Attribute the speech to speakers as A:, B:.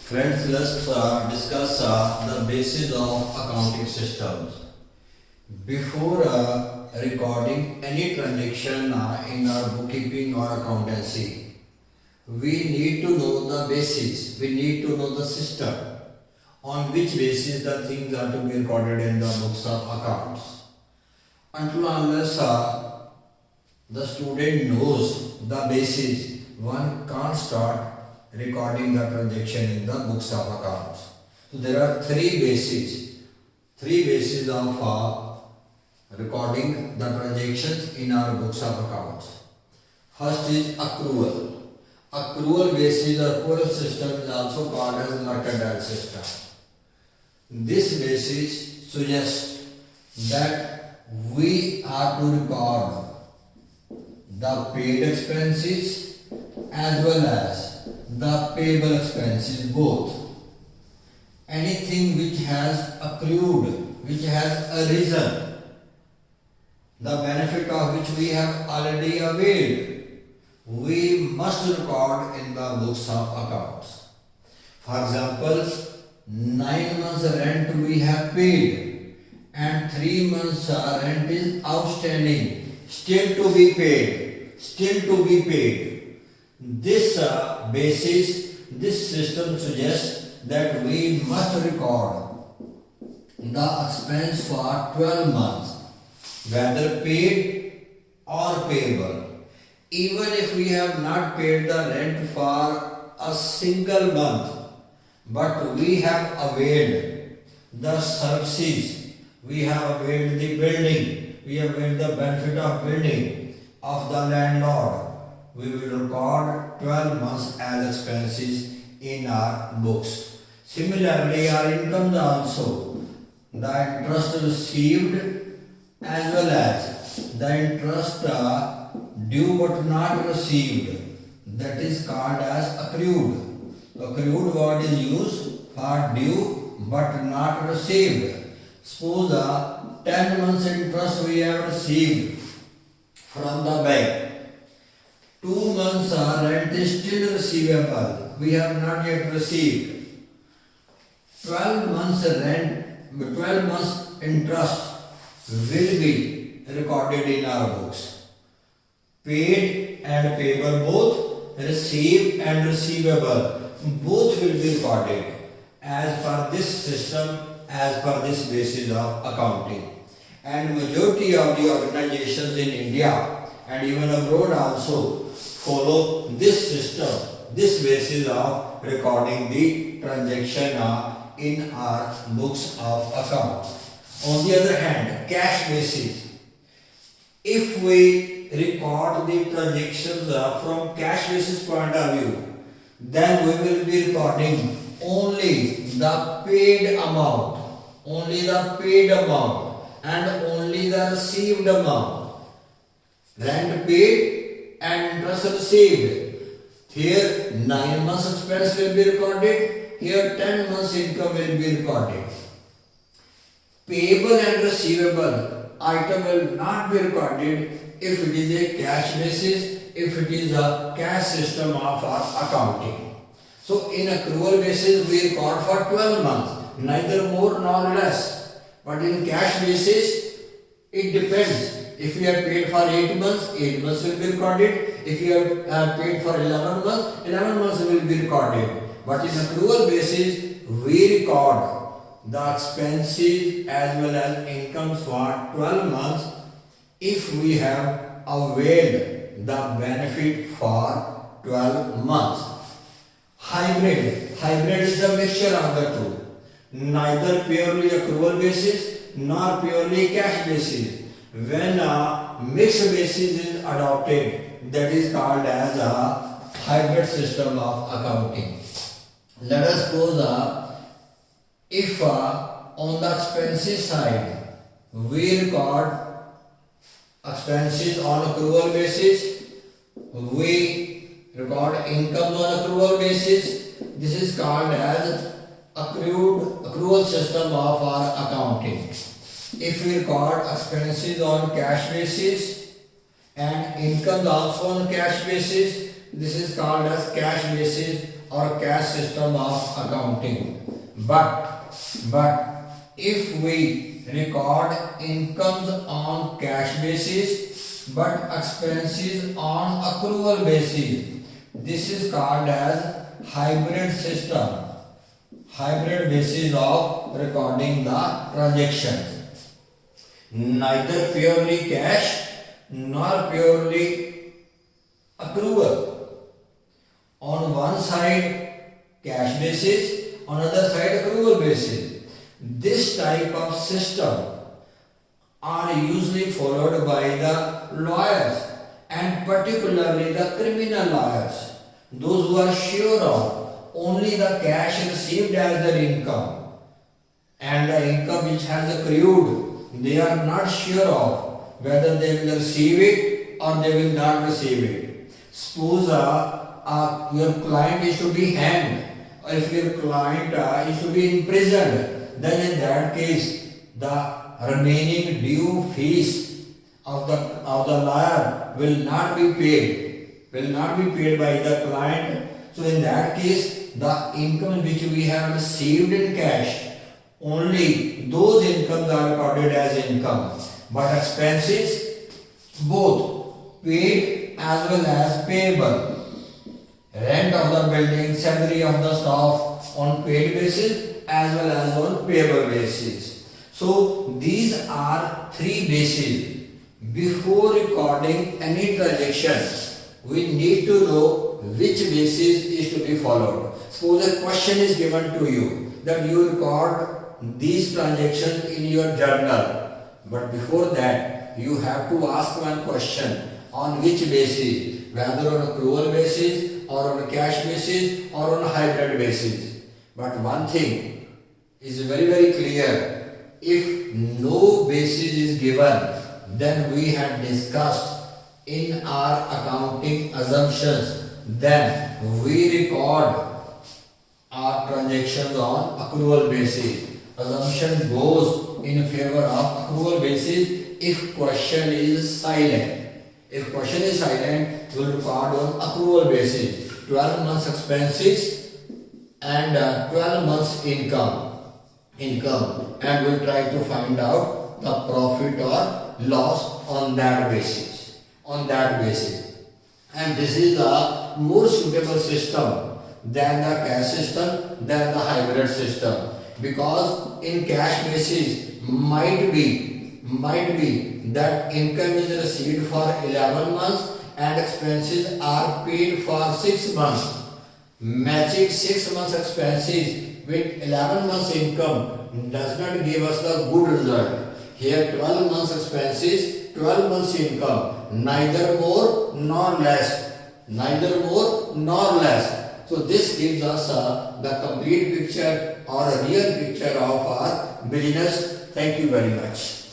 A: Friends, let's discuss the basis of accounting systems. Before recording any transaction in our bookkeeping or accountancy, we need to know the basis, we need to know the system on which basis the things are to be recorded in the books of accounts. Until unless the student knows the basis, one can't start recording the transaction in the books of accounts. So there are three bases of recording the transactions in our books of accounts. First is accrual. Accrual basis or accrual system is also called as mercantile system. This basis suggests that we are to record the paid expenses as well as the payable expenses both. Anything which has accrued, which has arisen, the benefit of which we have already availed, we must record in the books of accounts. For example, 9 months rent we have paid and 3 months rent is outstanding, still to be paid. This this system suggests that we must record the expense for 12 months, whether paid or payable. Even if we have not paid the rent for a single month, but we have availed the services, we have availed the building, we have availed the benefit of building of the landlord, we will record 12 months as expenses in our books. Similarly, our incomes also, the interest received as well as the interest due but not received, that is called as accrued. The accrued word is used for due but not received. Suppose 10 months interest we have received from the bank. 2 months rent is still receivable, we have not yet received. 12 months rent, 12 months interest will be recorded in our books. Paid and payable both, received and receivable both will be recorded as per this system, as per this basis of accounting. And majority of the organizations in India and even abroad also follow this system, this basis of recording the transaction in our books of accounts. On the other hand, cash basis, if we record the transactions from cash basis point of view, then we will be recording only the paid amount, and only the received amount. Rent paid and interest received. Here 9 months expense will be recorded, here 10 months income will be recorded. Payable and receivable item will not be recorded if it is a cash basis, if it is a cash system of our accounting. So in accrual basis we record for 12 months, neither more nor less. But in cash basis it depends. If you have paid for 8 months, 8 months will be recorded. If you have paid for 11 months, 11 months will be recorded. But in accrual basis, we record the expenses as well as incomes for 12 months if we have availed the benefit for 12 months. Hybrid is the mixture of the two. Neither purely accrual basis nor purely cash basis. When a mixed basis is adopted, that is called as a hybrid system of accounting. Let us suppose if on the expenses side we record expenses on accrual basis, we record income on accrual basis, this is called as accrual system of our accounting. If we record expenses on cash basis and income also on cash basis, this is called as cash basis or cash system of accounting. But if we record incomes on cash basis but expenses on accrual basis, this is called as hybrid system. Hybrid basis of recording the transactions. Neither purely cash nor purely accrual. On one side cash basis, on other side accrual basis. This type of system are usually followed by the lawyers, and particularly the criminal lawyers, those who are sure of only the cash received as their income and the income which has accrued. They are not sure of whether they will receive it or they will not receive it. Suppose your client is to be hanged, or if your client is to be imprisoned, then in that case the remaining due fees of the lawyer will not be paid by the client. So in that case, the income which we have received in cash, only those incomes are recorded as income, but expenses both paid as well as payable, rent of the building, salary of the staff on paid basis as well as on payable basis. So these are three bases. Before recording any transaction, we need to know which basis is to be followed. Suppose a question is given to you that you record these transactions in your journal, but before that you have to ask one question: on which basis, whether on accrual basis or on a cash basis or on a hybrid basis. But one thing is very very clear: if no basis is given, then we had discussed in our accounting assumptions, then we record our transactions on accrual basis. Assumption goes in favor of accrual basis if question is silent. If question is silent, we will record on accrual basis 12 months expenses and 12 months income, and we will try to find out the profit or loss on that basis. And this is a more suitable system than the cash system, than the hybrid system, because in cash basis might be that income is received for 11 months and expenses are paid for 6 months. Matching 6 months expenses with 11 months income does not give us the good result. Here 12 months expenses, 12 months income, neither more nor less. So this gives us the complete picture or a real picture of our business. Thank you very much.